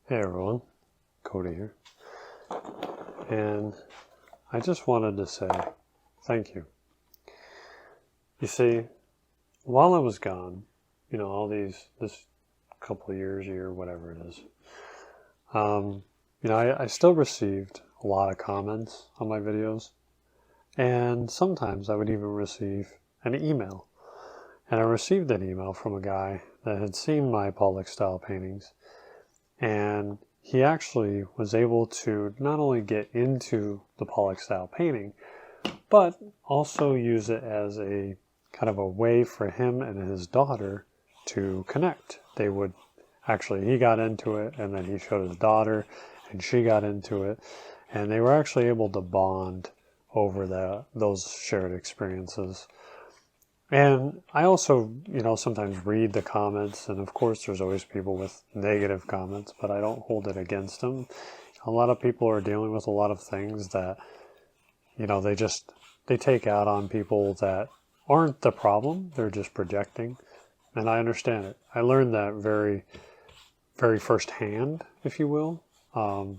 Hey everyone, Cody here, and I just wanted to say thank you. You see, while I was gone, this couple of year, whatever it is, I still received a lot of comments on my videos, and sometimes I would even receive an email. And I received an email from a guy that had seen my Pollock style paintings, and he actually was able to not only get into the Pollock style painting, but also use it as a kind of a way for him and his daughter to connect. He got into it, and then he showed his daughter, and she got into it, and they were actually able to bond over those shared experiences. And I also, sometimes read the comments, and of course there's always people with negative comments, but I don't hold it against them. A lot of people are dealing with a lot of things that, they take out on people that aren't the problem, they're just projecting. And I understand it. I learned that very, very firsthand, if you will,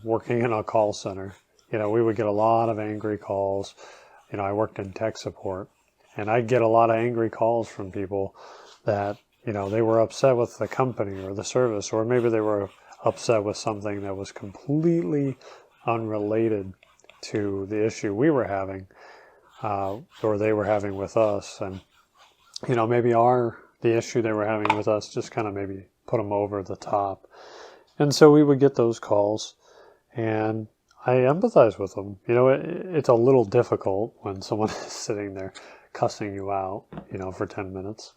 working in a call center. We would get a lot of angry calls. I worked in tech support. And I'd get a lot of angry calls from people that, they were upset with the company or the service, or maybe they were upset with something that was completely unrelated to the issue we were having, or they were having with us. And, maybe the issue they were having with us just kind of maybe put them over the top. And so we would get those calls, and I empathize with them. It's a little difficult when someone is sitting there cussing you out, for 10 minutes.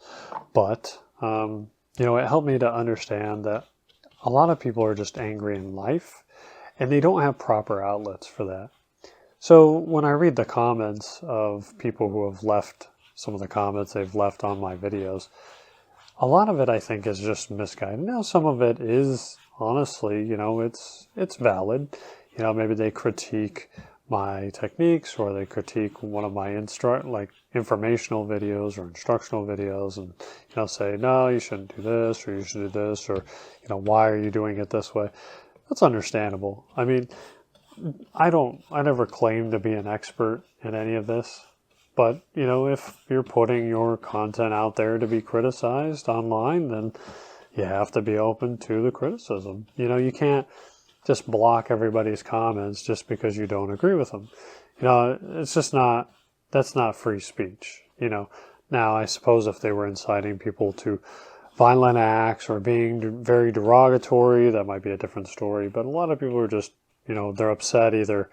But, it helped me to understand that a lot of people are just angry in life, and they don't have proper outlets for that. So when I read the comments of people who have left, some of the comments they've left on my videos, a lot of it I think is just misguided. Now some of it is, honestly, it's valid. Maybe they critique my techniques, or they critique one of my informational videos or instructional videos, and say, no, you shouldn't do this, or you should do this, or why are you doing it this way? That's understandable. I mean, I never claim to be an expert in any of this, but if you're putting your content out there to be criticized online, then you have to be open to the criticism. You can't just block everybody's comments just because you don't agree with them. It's just that's not free speech. Now I suppose if they were inciting people to violent acts or being very derogatory, that might be a different story. But a lot of people are just, they're upset either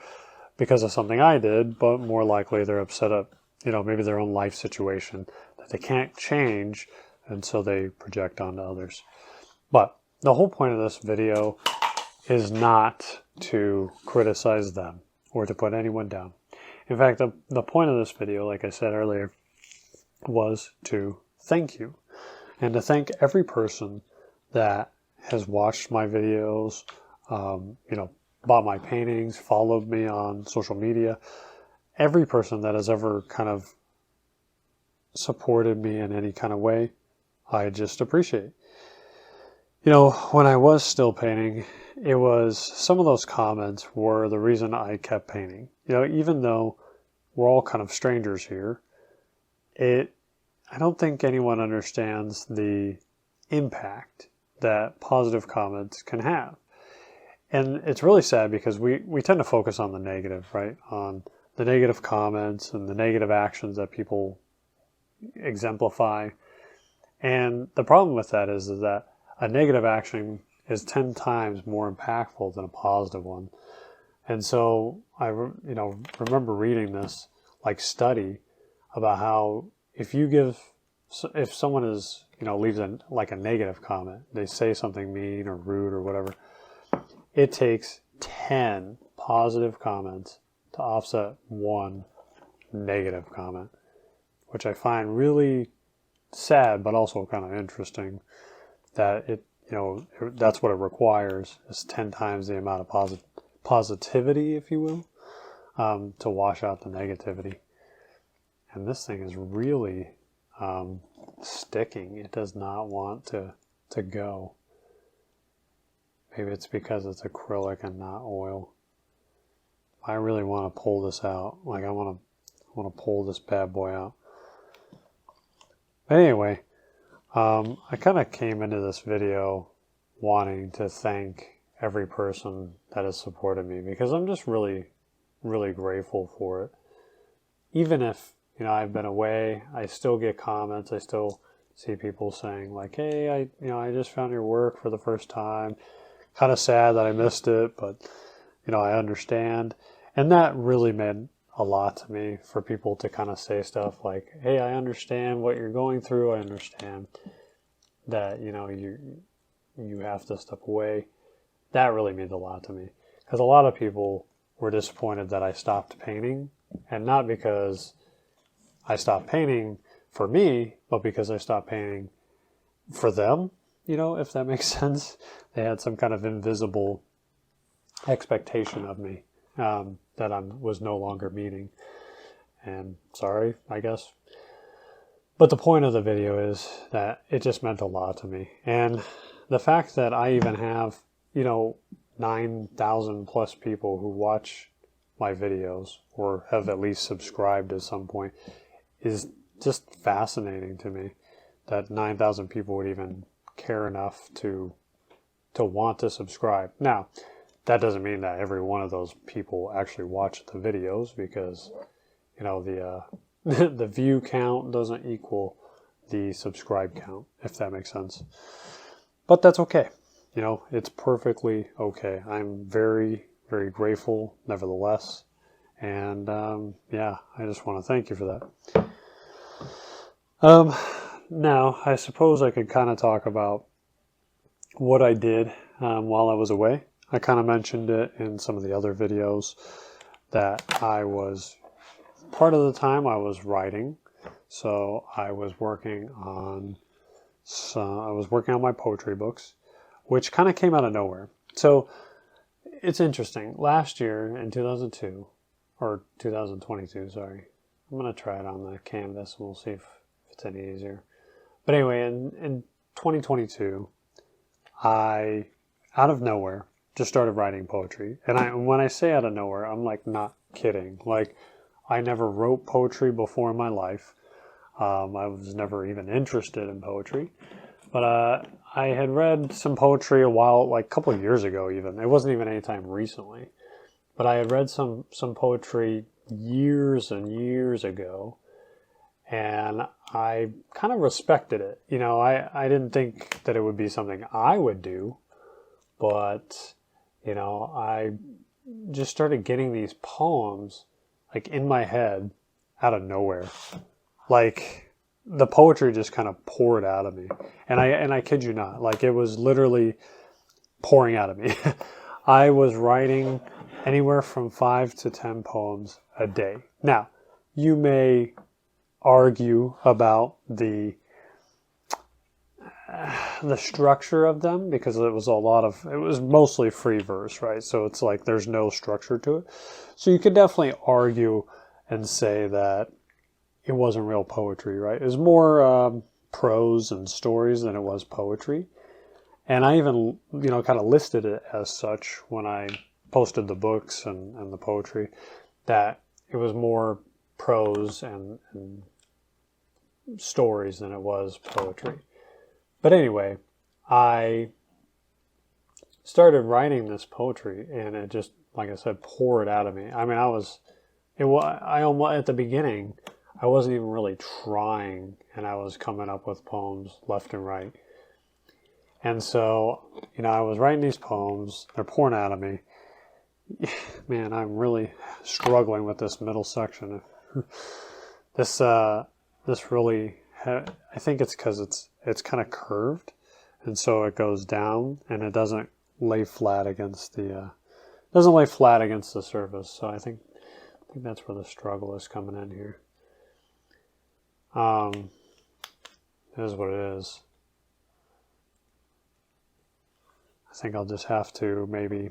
because of something I did, but more likely they're upset at, maybe their own life situation that they can't change, and so they project onto others. But the whole point of this video is not to criticize them or to put anyone down. In fact, the point of this video, like I said earlier, was to thank you, and to thank every person that has watched my videos, bought my paintings, followed me on social media, every person that has ever kind of supported me in any kind of way. I just appreciate. When I was still painting, it was, some of those comments were the reason I kept painting. Even though we're all kind of strangers here, I don't think anyone understands the impact that positive comments can have. And it's really sad because we tend to focus on the negative, right? On the negative comments and the negative actions that people exemplify. And the problem with that is that a negative action is 10 times more impactful than a positive one. And so I remember reading this study about how if someone is, leaves a negative comment, they say something mean or rude or whatever, it takes 10 positive comments to offset one negative comment, which I find really sad, but also kind of interesting that that's what it requires, is 10 times the amount of positivity, if you will, to wash out the negativity. And this thing is really sticking. It does not want to go. Maybe it's because it's acrylic and not oil. I really want to pull this out. Like I want to pull this bad boy out. But anyway, I kind of came into this video wanting to thank every person that has supported me, because I'm just really, really grateful for it. Even if, you know, I've been away, I still get comments. I still see people saying like, hey, I just found your work for the first time. Kind of sad that I missed it, but, you know, I understand. And that really meant a lot to me, for people to kind of say stuff like, hey, I understand what you're going through. I understand that, you know, you have to step away. That really means a lot to me, because a lot of people were disappointed that I stopped painting, and not because I stopped painting for me, but because I stopped painting for them, you know, if that makes sense. They had some kind of invisible expectation of me that I was no longer meeting. And sorry, I guess. But the point of the video is that it just meant a lot to me. And the fact that I even have, you know, 9,000 plus people who watch my videos, or have at least subscribed at some point, is just fascinating to me. That 9,000 people would even care enough to want to subscribe. Now, that doesn't mean that every one of those people actually watch the videos, because, you know, the the view count doesn't equal the subscribe count, if that makes sense. But that's okay. You know, it's perfectly okay. I'm very, very grateful nevertheless. And yeah, I just want to thank you for that. Now, I suppose I could kind of talk about what I did while I was away. I kind of mentioned it in some of the other videos that I was, part of the time I was writing. So I was working on my poetry books, which kind of came out of nowhere. So it's interesting. Last year in 2022, or 2022, sorry. I'm going to try it on the canvas and we'll see if it's any easier. But anyway, in 2022, I, out of nowhere, just started writing poetry. And when I say out of nowhere, I'm like not kidding. Like, I never wrote poetry before in my life. I was never even interested in poetry. But I had read some poetry a while, like a couple of years ago even. It wasn't even any time recently. But I had read some poetry years and years ago. And I kind of respected it. You know, I didn't think that it would be something I would do. But, you know, I just started getting these poems, like, in my head out of nowhere. Like, the poetry just kind of poured out of me. And I kid you not, like, it was literally pouring out of me. I was writing anywhere from 5 to 10 poems a day. Now, you may argue about the structure of them, because it was mostly free verse, right? So it's like there's no structure to it. So you could definitely argue and say that it wasn't real poetry, right? It was more prose and stories than it was poetry. And I even, you know, kind of listed it as such when I posted the books and the poetry, that it was more prose and stories than it was poetry. But anyway, I started writing this poetry, and it just, like I said, poured out of me. I mean, I almost, at the beginning, I wasn't even really trying, and I was coming up with poems left and right. And so, you know, I was writing these poems, they're pouring out of me. Man, I'm really struggling with this middle section. This really, I think it's because it's kind of curved, and so it goes down, and it doesn't lay flat against the surface. So I think that's where the struggle is coming in here. It is what it is. I think I'll just have to maybe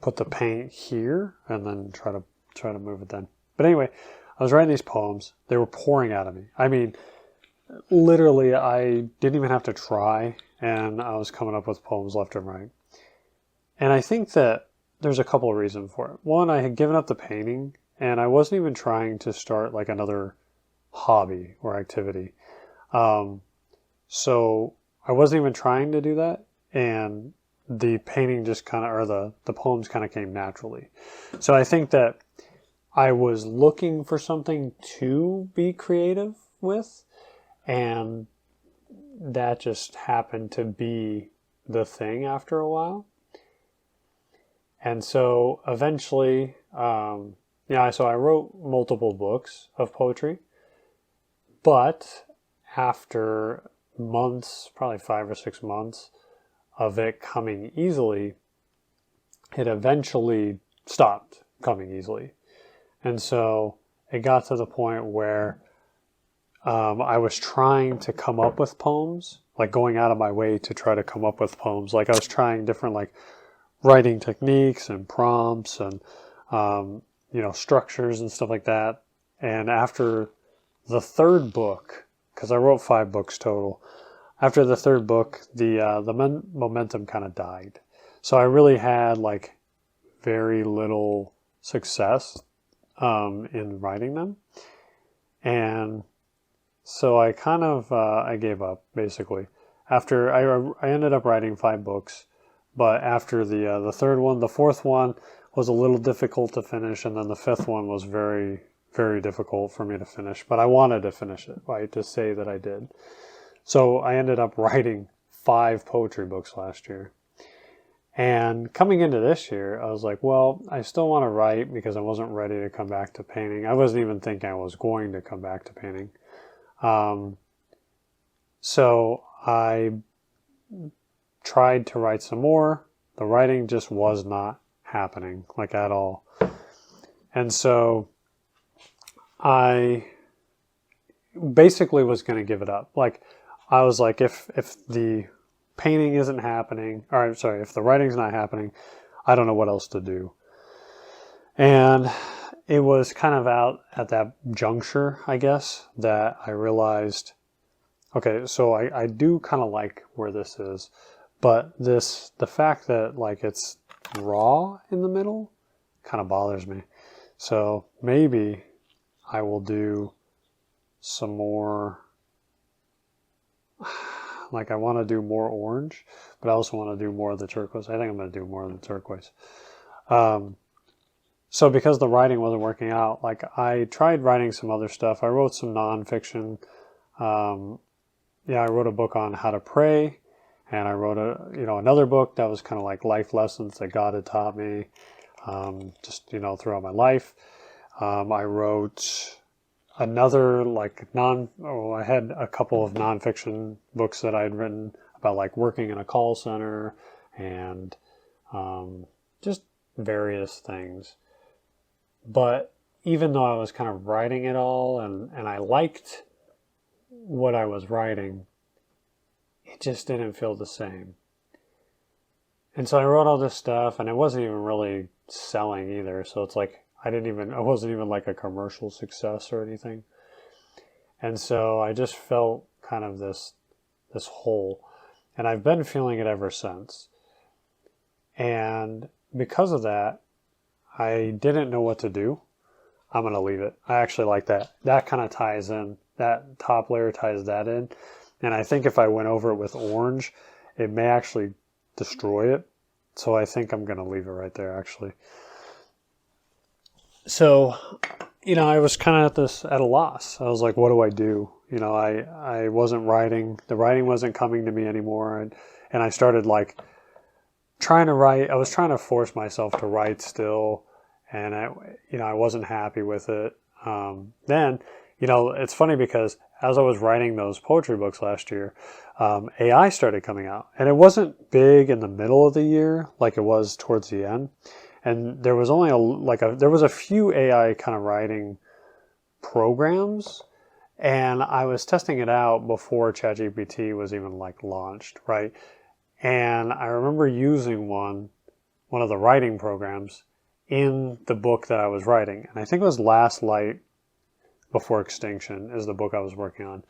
put the paint here and then try to move it then. But anyway, I was writing these poems. They were pouring out of me. I mean, literally, I didn't even have to try, and I was coming up with poems left and right. And I think that there's a couple of reasons for it. One, I had given up the painting, and I wasn't even trying to start like another hobby or activity. So I wasn't even trying to do that, and the painting just kind of, or the poems kind of came naturally. So I think that I was looking for something to be creative with, and that just happened to be the thing after a while. And so eventually, so I wrote multiple books of poetry, but after months, probably 5 or 6 months of it coming easily, it eventually stopped coming easily. And so it got to the point where I was trying to come up with poems, like going out of my way to try to come up with poems. Like I was trying different like writing techniques and prompts and, structures and stuff like that. And after the third book, because I wrote 5 books total, after the third book, the momentum kind of died. So I really had like very little success in writing them. And so I kind of, I gave up basically. After I ended up writing 5 books, but after the third one, the fourth one was a little difficult to finish, and then the 5th one was very, very difficult for me to finish. But I wanted to finish it, right, to say that I did. So I ended up writing 5 poetry books last year. And coming into this year, I was like, well, I still want to write because I wasn't ready to come back to painting. I wasn't even thinking I was going to come back to painting. So I tried to write some more. The writing just was not happening, like at all. And so I basically was going to give it up. Like I was like, if the painting isn't happening, or I'm sorry, if the writing's not happening, I don't know what else to do. And it was kind of out at that juncture, I guess, that I realized, okay, so I do kind of like where this is, but the fact that like it's raw in the middle kind of bothers me. So maybe I will do some more, like I want to do more orange, but I also want to do more of the turquoise. I think I'm going to do more of the turquoise. So because the writing wasn't working out, like I tried writing some other stuff. I wrote some nonfiction. I wrote a book on how to pray, and I wrote another book that was kind of like life lessons that God had taught me, throughout my life. I wrote another I had a couple of nonfiction books that I had written about like working in a call center and just various things. But even though I was kind of writing it all and I liked what I was writing, it just didn't feel the same. And so I wrote all this stuff, and it wasn't even really selling either. So it's like I wasn't even like a commercial success or anything. And so I just felt kind of this hole, and I've been feeling it ever since. And because of that, I didn't know what to do. I'm going to leave it. I actually like that. That kind of ties in. That top layer ties that in. And I think if I went over it with orange, it may actually destroy it. So I think I'm going to leave it right there, actually. So, I was kind of at a loss. I was like, what do I do? I wasn't writing. The writing wasn't coming to me anymore. And I started like trying to write. I was trying to force myself to write still. And I wasn't happy with it. Then, it's funny because as I was writing those poetry books last year, AI started coming out, and it wasn't big in the middle of the year like it was towards the end. And there was only there was a few AI kind of writing programs, and I was testing it out before ChatGPT was even like launched, right? And I remember using one of the writing programs in the book that I was writing. And I think it was Last Light Before Extinction is the book I was working on.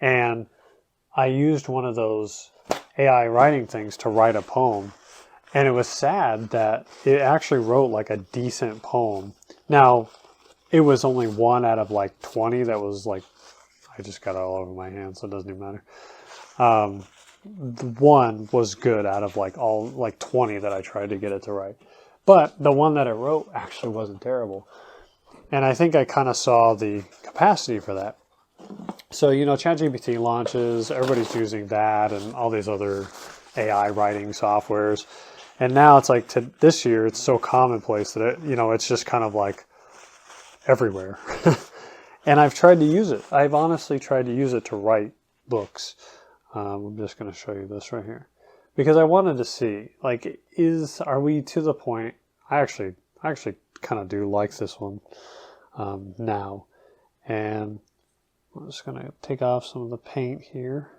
And I used one of those AI writing things to write a poem. And it was sad that it actually wrote like a decent poem. Now, it was only 1 out of like 20 that was like, I just got it all over my hands, so it doesn't even matter. The 1 was good out of like all like 20 that I tried to get it to write. But the one that it wrote actually wasn't terrible. And I think I kind of saw the capacity for that. So, you know, ChatGPT launches, everybody's using that and all these other AI writing softwares. And now it's like this year, it's so commonplace that, it's just kind of like everywhere. And I've tried to use it. I've honestly tried to use it to write books. I'm just going to show you this right here. Because I wanted to see, like, are we to the point, I actually kind of do like this one now. And I'm just going to take off some of the paint here.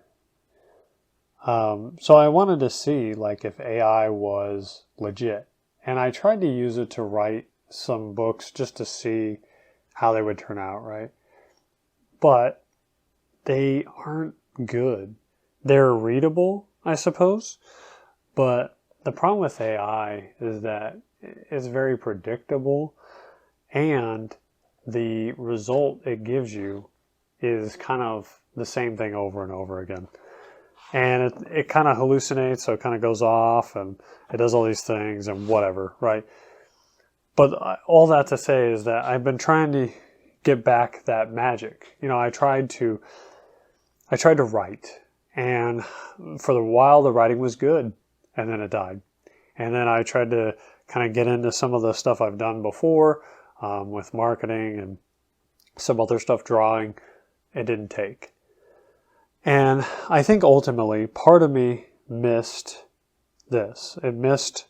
So I wanted to see, like, if AI was legit. And I tried to use it to write some books just to see how they would turn out, right? But they aren't good. They're readable, I suppose. But the problem with AI is that it's very predictable, and the result it gives you is kind of the same thing over and over again. And it kind of hallucinates, so it kind of goes off, and it does all these things and whatever, right? But all that to say is that I've been trying to get back that magic. I tried to write, and for a while the writing was good, and then it died. And then I tried to kind of get into some of the stuff I've done before with marketing and some other stuff, drawing. It didn't take. And I think ultimately part of me missed this. It missed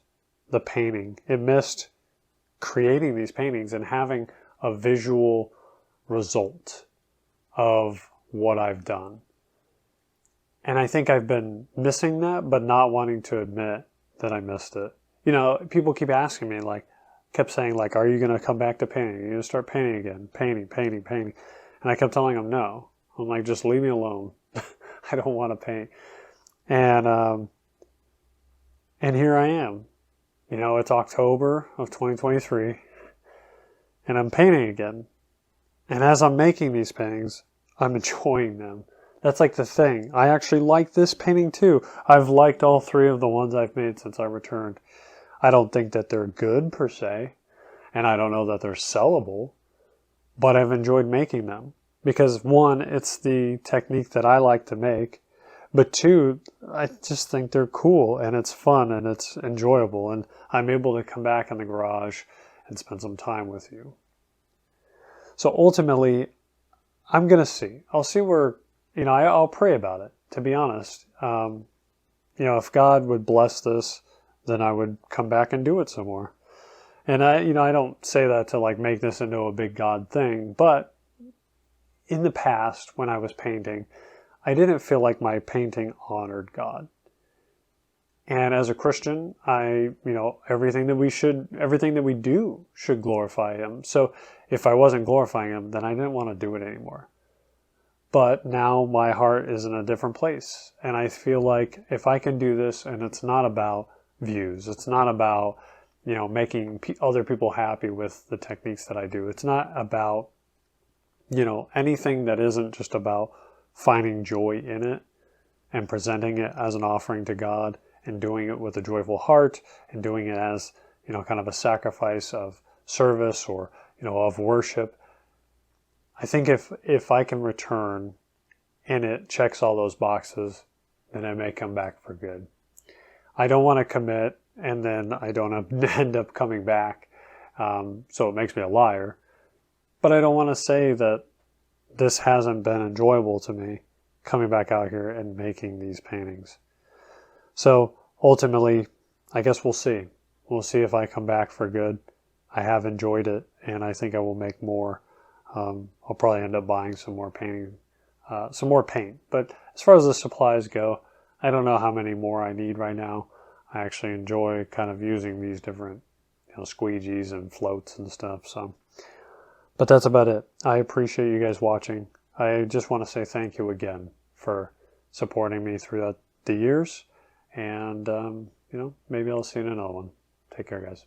the painting. It missed creating these paintings and having a visual result of what I've done. And I think I've been missing that, but not wanting to admit that I missed it. People keep asking me, kept saying, are you going to come back to painting? Are you going to start painting again? Painting. And I kept telling them no. I'm like, just leave me alone. I don't want to paint. And here I am. It's October of 2023, and I'm painting again. And as I'm making these paintings, I'm enjoying them. That's like the thing. I actually like this painting too. I've liked all 3 of the ones I've made since I returned. I don't think that they're good per se, and I don't know that they're sellable, but I've enjoyed making them. Because 1, it's the technique that I like to make, but 2, I just think they're cool, and it's fun, and it's enjoyable, and I'm able to come back in the garage and spend some time with you. So ultimately, I'm going to see. I'll see where, I'll pray about it, to be honest. If God would bless this, then I would come back and do it some more. And I don't say that to make this into a big God thing, but in the past, when I was painting, I didn't feel like my painting honored God. And as a Christian, everything that we do should glorify Him. So if I wasn't glorifying Him, then I didn't want to do it anymore. But now my heart is in a different place. And I feel like if I can do this, and it's not about views, it's not about, making other people happy with the techniques that I do. It's not about, anything that isn't just about finding joy in it and presenting it as an offering to God and doing it with a joyful heart and doing it as, kind of a sacrifice of service or, of worship. I think if I can return and it checks all those boxes, then I may come back for good. I don't want to commit and then I don't end up coming back. So it makes me a liar. But I don't want to say that this hasn't been enjoyable to me, coming back out here and making these paintings. So ultimately, I guess we'll see. We'll see if I come back for good. I have enjoyed it, and I think I will make more. I'll probably end up buying some more paint. But as far as the supplies go, I don't know how many more I need right now. I actually enjoy kind of using these different, squeegees and floats and stuff. So. But that's about it. I appreciate you guys watching. I just want to say thank you again for supporting me throughout the years. And, maybe I'll see you in another one. Take care, guys.